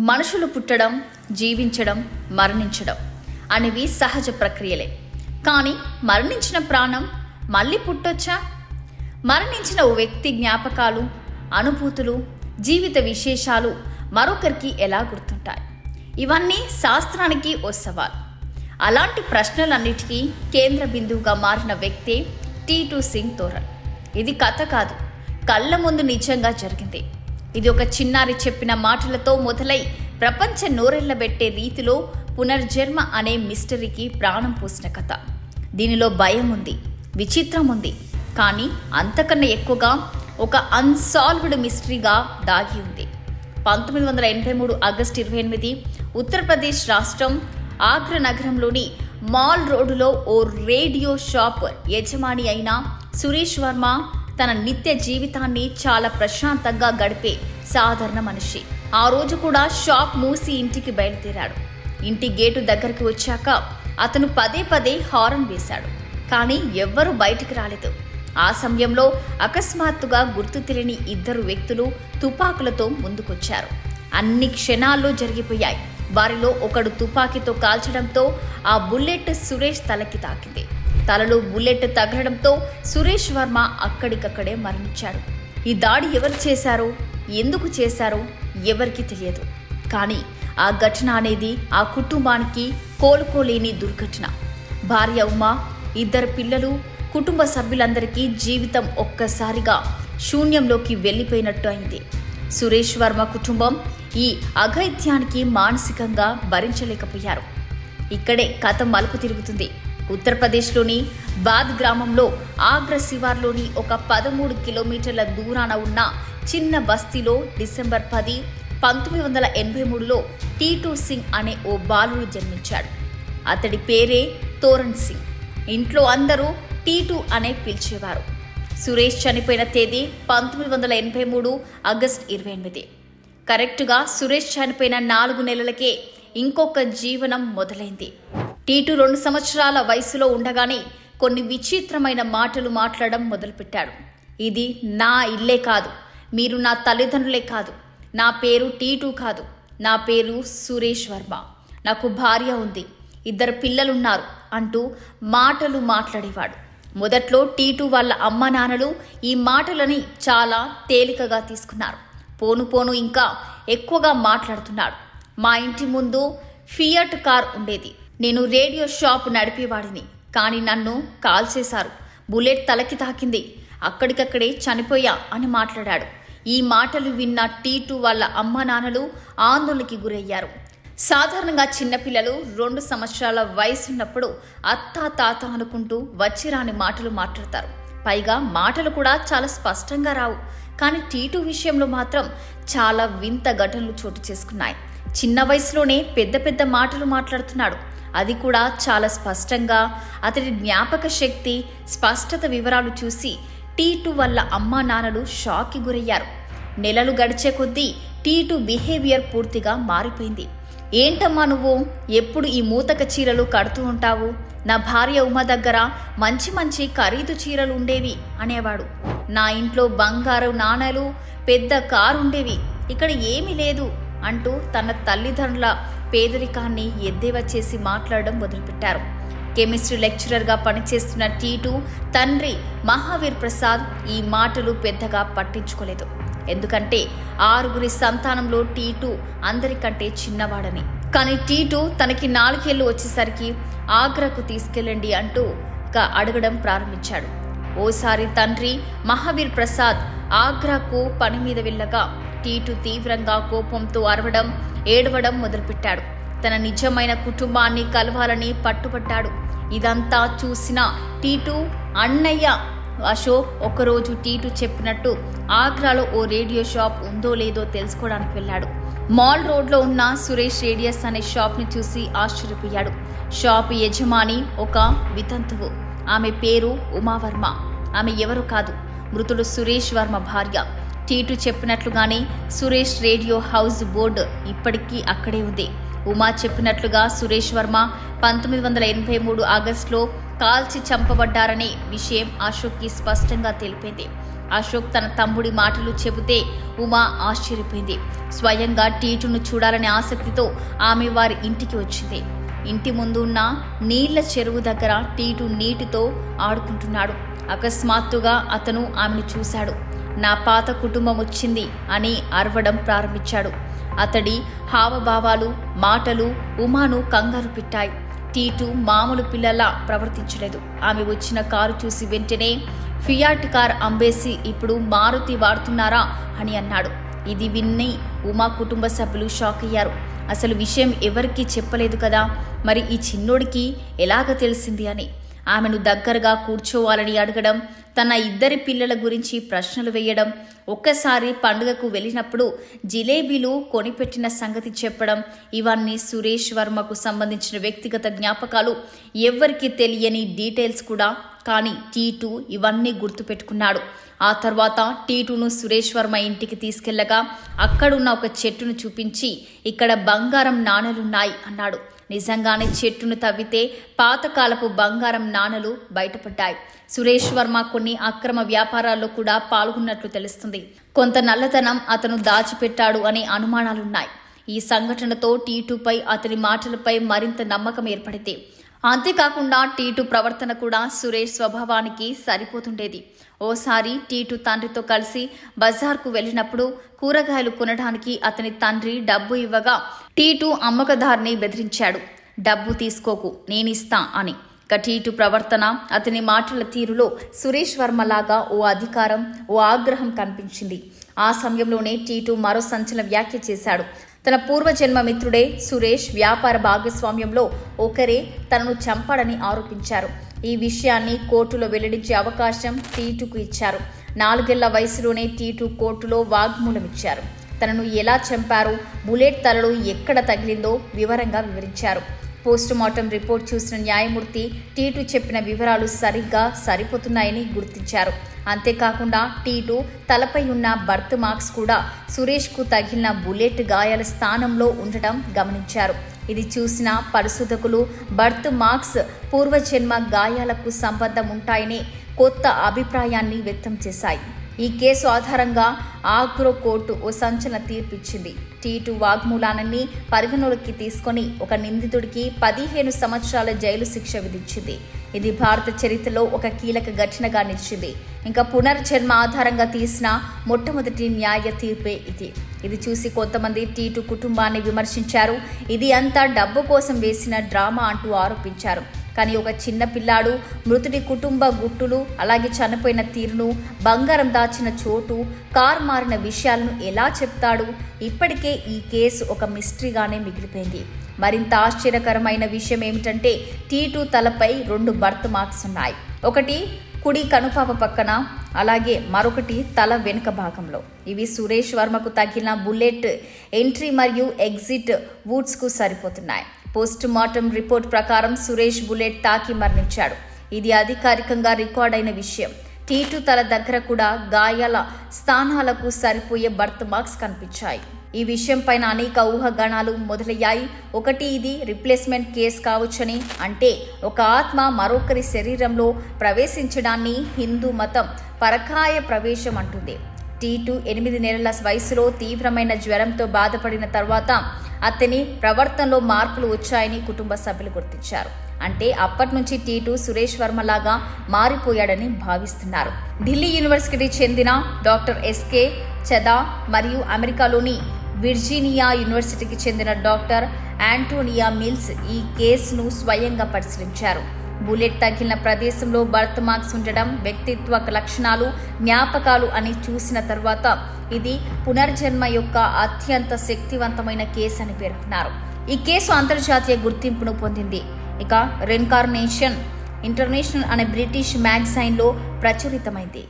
మనుషులు పుట్టడం, జీవించడం, మరణించడం అనేవి సహజ ప్రక్రియలే. కానీ మరణించిన ప్రాణం మళ్ళీ పుట్టొచ్చా? మరణించిన ఓ వ్యక్తి జ్ఞాపకాలు, అనుభూతులు, జీవిత విశేషాలు మరొకరికి ఎలా గుర్తుంటాయి? ఇవన్నీ శాస్త్రానికి ఓ సవాల్. అలాంటి ప్రశ్నలన్నిటికీ కేంద్ర బిందువుగా మారిన వ్యక్తే టీటూ సింగ్ తోరల్. ఇది కథ కాదు, కళ్ళ ముందు నిజంగా జరిగింది. ఇది ఒక చిన్నారి చెప్పిన మాటలతో మొదలై ప్రపంచ నోరెళ్లబెట్టే రీతిలో పునర్జన్మ అనే మిస్టరీకి ప్రాణం పోసిన కథ. దీనిలో భయం ఉంది, విచిత్రం ఉంది, కానీ అంతకన్నా ఎక్కువగా ఒక అన్సాల్వ్డ్ మిస్టరీగా దాగి ఉంది. 1983 ఆగస్టు 28 ఉత్తరప్రదేశ్ రాష్ట్రం ఆగ్రా నగరంలోని మాల్ రోడ్డులో ఓ రేడియో షాప్ యజమాని అయిన సురేష్ వర్మ తన నిత్య జీవితాన్ని చాలా ప్రశాంతంగా గడిపే సాధారణ మనిషి. ఆ రోజు కూడా షాప్ మూసి ఇంటికి బయలుదేరాడు. ఇంటి గేటు దగ్గరికి వచ్చాక అతను పదే పదే హారన్ వేశాడు, కానీ ఎవ్వరూ బయటికి రాలేదు. ఆ సమయంలో అకస్మాత్తుగా గుర్తు తెలియని ఇద్దరు వ్యక్తులు తుపాకులతో ముందుకొచ్చారు. అన్ని క్షణాల్లో జరిగిపోయాయి. వారిలో ఒకడు తుపాకీతో కాల్చడంతో ఆ బుల్లెట్ సురేష్ తలకి తాకింది. తలలో బుల్లెట్ తగలడంతో సురేష్ వర్మ అక్కడికక్కడే మరణించాడు. ఈ దాడి ఎవరు చేశారో, ఎందుకు చేశారో ఎవరికి తెలియదు. కానీ ఆ ఘటన అనేది ఆ కుటుంబానికి కోలుకోలేని దుర్ఘటన. భార్య ఉమా, ఇద్దరు పిల్లలు, కుటుంబ సభ్యులందరికీ జీవితం ఒక్కసారిగా శూన్యంలోకి వెళ్ళిపోయినట్టు అయింది. సురేష్ వర్మ కుటుంబం ఈ అఘాయిత్యానికి మానసికంగా భరించలేకపోయారు. ఇక్కడే కథ మలుపు తిరుగుతుంది. ఉత్తరప్రదేశ్లోని బాద్ గ్రామంలో ఆగ్రా శివార్లోని ఒక 13 కిలోమీటర్ల దూరాన ఉన్న చిన్న బస్తీలో డిసెంబర్ 10, 1983లో టీటూ సింగ్ అనే ఓ బాలుడు జన్మించాడు. అతడి పేరే తోరణ్ సింగ్. ఇంట్లో అందరూ టీటూ అనే పిలిచేవారు. సురేష్ చనిపోయిన తేదీ 1983 ఆగస్టు 28. కరెక్టుగా సురేష్ చనిపోయిన 4 నెలలకే ఇంకొక జీవనం మొదలైంది. టీటూ 2 సంవత్సరాల వయసులో ఉండగానే కొన్ని విచిత్రమైన మాటలు మాట్లాడడం మొదలుపెట్టాడు. ఇది నా ఇల్లే కాదు, మీరు నా తల్లిదండ్రులే కాదు, నా పేరు టీటూ కాదు, నా పేరు సురేష్ వర్మ, నాకు భార్య ఉంది, 2 పిల్లలున్నారు అంటూ మాటలు మాట్లాడేవాడు. మొదట్లో టీటూ వాళ్ళ అమ్మ నాన్నలు ఈ మాటలని చాలా తేలికగా తీసుకున్నారు. పోను పోను ఇంకా ఎక్కువగా మాట్లాడుతున్నాడు. మా ఇంటి ముందు ఫియట్ కార్ ఉండేది. నేను రేడియో షాప్ నడిపేవాడిని, కానీ నన్ను కాల్ చేశారు. బుల్లెట్ తలకి తాకింది, అక్కడికక్కడే చనిపోయా అని మాట్లాడాడు. ఈ మాటలు విన్న టీటూ వాళ్ళ అమ్మ నాన్నలు ఆందోళనకి గురయ్యారు. సాధారణంగా చిన్నపిల్లలు 2 సంవత్సరాల వయసున్నప్పుడు అత్త తాత అనుకుంటూ వచ్చిరాని మాటలు మాట్లాడతారు. పైగా మాటలు కూడా చాలా స్పష్టంగా రావు. కానీ టీటూ విషయంలో మాత్రం చాలా వింత ఘటనలు చోటు చేసుకున్నాయి. చిన్న వయసులోనే పెద్ద పెద్ద మాటలు మాట్లాడుతున్నాడు, అది కూడా చాలా స్పష్టంగా. అతడి జ్ఞాపక శక్తి, స్పష్టత వివరాలు చూసి టీటూ వల్ల అమ్మా నాన్నలు షాక్కి గురయ్యారు. నెలలు గడిచే కొద్దీ టీటూ బిహేవియర్ పూర్తిగా మారిపోయింది. ఏంటమ్మా నువ్వు ఎప్పుడు ఈ మూతక చీరలు కడుతూ ఉంటావు? నా భార్య ఉమ దగ్గర మంచి మంచి ఖరీదు చీరలు ఉండేవి అనేవాడు. నా ఇంట్లో బంగారు నాణేలు, పెద్ద కారు ఉండేవి, ఇక్కడ ఏమీ లేదు అంటూ తన తల్లిదండ్రుల పేదరికాన్ని ఎద్దేవా చేసి మాట్లాడడం మొదలుపెట్టారు. కెమిస్ట్రీ లెక్చరర్గా పనిచేస్తున్న టీటూ తండ్రి మహావీర్ ప్రసాద్ ఈ మాటలు పెద్దగా పట్టించుకోలేదు. ఎందుకంటే 6 సంతానంలో టీటూ అందరికంటే చిన్నవాడని. కానీ టీటూ తనకి 4 ఏళ్లు వచ్చేసరికి ఆగ్రాకు తీసుకెళ్ళండి అంటూ అడగడం ప్రారంభించాడు. ఓసారి తండ్రి మహావీర్ ప్రసాద్ ఆగ్రాకు పని మీద వెళ్ళగా టీటూ తీవ్రంగా కోపంతో అరవడం, ఏడవడం మొదలుపెట్టాడు. తన నిజమైన కుటుంబాన్ని కలవాలని పట్టుబట్టాడు. ఇదంతా చూసిన టీటూ అన్నయ్య అశోక్ ఒకరోజు టీటూ చెప్పినట్టు ఆగ్రాలో ఓ రేడియో షాప్ ఉందో లేదో తెలుసుకోవడానికి వెళ్ళాడు. మాల్ రోడ్లో ఉన్న సురేష్ రేడియస్ అనే షాప్ని చూసి ఆశ్చర్యపోయాడు. షాప్ యజమాని ఒక వితంతువు. ఆమె పేరు ఉమావర్మ. ఆమె ఎవరు కాదు, మృతుడు సురేష్ వర్మ భార్య. టీటూ చెప్పినట్లుగానే సురేష్ రేడియో హౌస్ బోర్డు ఇప్పటికీ అక్కడే ఉంది. ఉమా చెప్పినట్లుగా సురేష్ వర్మ 1983 ఆగస్టులో కాల్చి చంపబడ్డారనే విషయం అశోక్కి స్పష్టంగా తెలిపింది. అశోక్ తన తమ్ముడి మాటలు చెబితే ఉమా ఆశ్చర్యపోయింది. స్వయంగా టీటును చూడాలనే ఆసక్తితో ఆమె వారి ఇంటికి వచ్చింది. ఇంటి ముందు ఉన్న నీళ్ల చెరువు దగ్గర టీటు నీటితో ఆడుకుంటున్నాడు. అకస్మాత్తుగా అతను ఆమెను చూశాడు. నా పాత కుటుంబం వచ్చింది అని అరవడం ప్రారంభించాడు. అతడి హావభావాలు, మాటలు ఉమాను కంగారు పెట్టాయి. టీటు మామూలు పిల్లలా ప్రవర్తించలేదు. ఆమె వచ్చిన కారు చూసి వెంటనే ఫియాట్ కార్ అమ్మేసి ఇప్పుడు మారుతి వాడుతున్నారా అని అన్నాడు. ఇది విని ఉమా కుటుంబ సభ్యులు షాక్ అయ్యారు. అసలు విషయం ఎవరికీ చెప్పలేదు కదా, మరి ఈ చిన్నోడికి ఎలాగ తెలిసింది అని. ఆమెను దగ్గరగా కూర్చోవాలని అడగడం, తన ఇద్దరి పిల్లల గురించి ప్రశ్నలు వేయడం, ఒక్కసారి పండుగకు వెళ్ళినప్పుడు జిలేబీలు కొనిపెట్టిన సంగతి చెప్పడం, ఇవన్నీ సురేష్ వర్మకు సంబంధించిన వ్యక్తిగత జ్ఞాపకాలు. ఎవ్వరికీ తెలియని డీటెయిల్స్ కూడా. కానీ టీటు ఇవన్నీ గుర్తుపెట్టుకున్నాడు. ఆ తర్వాత టీటును సురేష్ వర్మ ఇంటికి తీసుకెళ్లగా అక్కడున్న ఒక చెట్టును చూపించి, ఇక్కడ బంగారం నాణెలున్నాయి అన్నాడు. నిజంగానే చెట్టును తవ్వితే పాతకాలపు బంగారం నాణెలు బయటపడ్డాయి. సురేష్ వర్మ కొన్ని అక్రమ వ్యాపారాల్లో కూడా పాల్గొన్నట్లు తెలుస్తుంది. కొంత నల్లధనం అతను దాచిపెట్టాడు అనే అనుమానాలున్నాయి. ఈ సంఘటనతో టీటుపై, అతని మాటలపై మరింత నమ్మకం ఏర్పడింది. అంతేకాకుండా టీటు ప్రవర్తన కూడా సురేష్ స్వభావానికి సరిపోతుండేది. ఓసారి టీటు తండ్రితో కలిసి బజార్కు వెళ్ళినప్పుడు కూరగాయలు కొనడానికి అతని తండ్రి డబ్బు ఇవ్వగా టీటు అమ్మకదారిని బెదిరించాడు. డబ్బు తీసుకోకు, నేనిస్తా అని. టీటు ప్రవర్తన, అతని మాటల తీరులో సురేష్ వర్మలాగా ఓ అధికారం, ఓ ఆగ్రహం కనిపించింది. ఆ సమయంలోనే టీటు మరో సంచలన వ్యాఖ్య చేశాడు. తన పూర్వజన్మ మిత్రుడే సురేష్ వ్యాపార భాగస్వామ్యంలో ఒకరే తనను చంపాడని ఆరోపించారు. ఈ విషయాన్ని కోర్టులో వెల్లడించే అవకాశం టీటుకు ఇచ్చారు. 4 ఏళ్ల వయసులోనే టీటు కోర్టులో వాగ్మూలం ఇచ్చారు. తనను ఎలా చంపారు, బుల్లెట్ తలలో ఎక్కడ తగిలిందో వివరంగా వివరించారు. పోస్టుమార్టం రిపోర్ట్ చూసిన న్యాయమూర్తి టీటు చెప్పిన వివరాలు సరిగ్గా సరిపోతున్నాయని గుర్తించారు. అంతేకాకుండా టీటు తలపై ఉన్న బర్త్ మార్క్స్ కూడా సురేష్కు తగిలిన బుల్లెట్ గాయాల స్థానంలో ఉండటం గమనించారు. ఇది చూసిన పరిశోధకులు బర్త్ మార్క్స్ పూర్వజన్మ గాయాలకు సంబంధం ఉంటాయనే కొత్త అభిప్రాయాన్ని వ్యక్తం చేశాయి. ఈ కేసు ఆధారంగా ఆగ్రో కోర్టు ఓ సంచలన తీర్పిచ్చింది. టీటు వాగ్మూలాన్ని పరిగణలోకి తీసుకొని ఒక నిందితుడికి 15 సంవత్సరాల జైలు శిక్ష విధించింది. ఇది భారత చరిత్రలో ఒక కీలక ఘటనగా నిలిచింది. ఇంకా పునర్జన్మ ఆధారంగా తీసిన మొట్టమొదటి న్యాయ తీర్పే ఇది. ఇది చూసి కొంతమంది టీటు కుటుంబాన్ని విమర్శించారు. ఇది అంతా డబ్బు కోసం వేసిన డ్రామా అంటూ ఆరోపించారు. కానీ ఒక చిన్న పిల్లాడు మృతుడి కుటుంబ గుట్టులు, అలాగే చనిపోయిన తీరును, బంగారం దాచిన చోటు, కార్ మారిన విషయాలను ఎలా చెప్తాడు? ఇప్పటికే ఈ కేసు ఒక మిస్టరీగానే మిగిలిపోయింది. మరింత ఆశ్చర్యకరమైన విషయం ఏమిటంటే టీటు తలపై 2 బర్త్ మార్క్స్ ఉన్నాయి. ఒకటి కుడి కనుపాప పక్కన, అలాగే మరొకటి తల వెనుక భాగంలో. ఇవి సురేష్ వర్మకు తగిలిన బుల్లెట్ ఎంట్రీ మరియు ఎగ్జిట్ వూడ్స్కు సరిపోతున్నాయి. పోస్ట్ మార్టం రిపోర్ట్ ప్రకారం సురేష్ బుల్లెట్ తాకి మరణించాడు. ఇది అధికారికంగా రికార్డైన విషయం. టీటు తల దగ్గర కూడా గాయాల స్థానాలకు సరిపోయే బర్త్ మార్క్స్ కనిపించాయి. ఈ విషయం పైన అనేక ఊహాగానాలు మొదలయ్యాయి. ఒకటి, ఇది రిప్లేస్మెంట్ కేసు కావచ్చని. అంటే ఒక ఆత్మ మరొకరి శరీరంలో ప్రవేశించడాన్ని హిందూ మతం పరకాయ ప్రవేశం అంటుంది. టీటు 8 నెలల వయసులో తీవ్రమైన జ్వరంతో బాధపడిన తర్వాత అతని ప్రవర్తనలో మార్పులు వచ్చాయని కుటుంబ సభ్యులు గుర్తించారు. అంటే అప్పటి నుంచి టీటు సురేష్ వర్మలాగా మారిపోయాడని భావిస్తున్నారు. ఢిల్లీ యూనివర్సిటీకి చెందిన డాక్టర్ ఎస్కే చదా మరియు అమెరికాలోని విర్జీనియా యూనివర్సిటీకి చెందిన డాక్టర్ ఆంటోనియా మిల్స్ ఈ కేసును స్వయంగా పరిశీలించారు. బుల్లెట్ తగిలిన ప్రదేశంలో బర్త్ మార్క్స్ ఉండడం వ్యక్తిత్వ లక్షణాలు, జ్ఞాపకాలు అని చూసిన తర్వాత ఇది పునర్జన్మ యొక్క అత్యంత శక్తివంతమైన కేసు అని పేర్కొన్నారు. ఈ కేసు అంతర్జాతీయ గుర్తింపును పొందింది. ఇక రీఇన్కార్నేషన్ ఇంటర్నేషనల్ అనే బ్రిటిష్ మ్యాగజైన్లో ప్రచురితమైంది.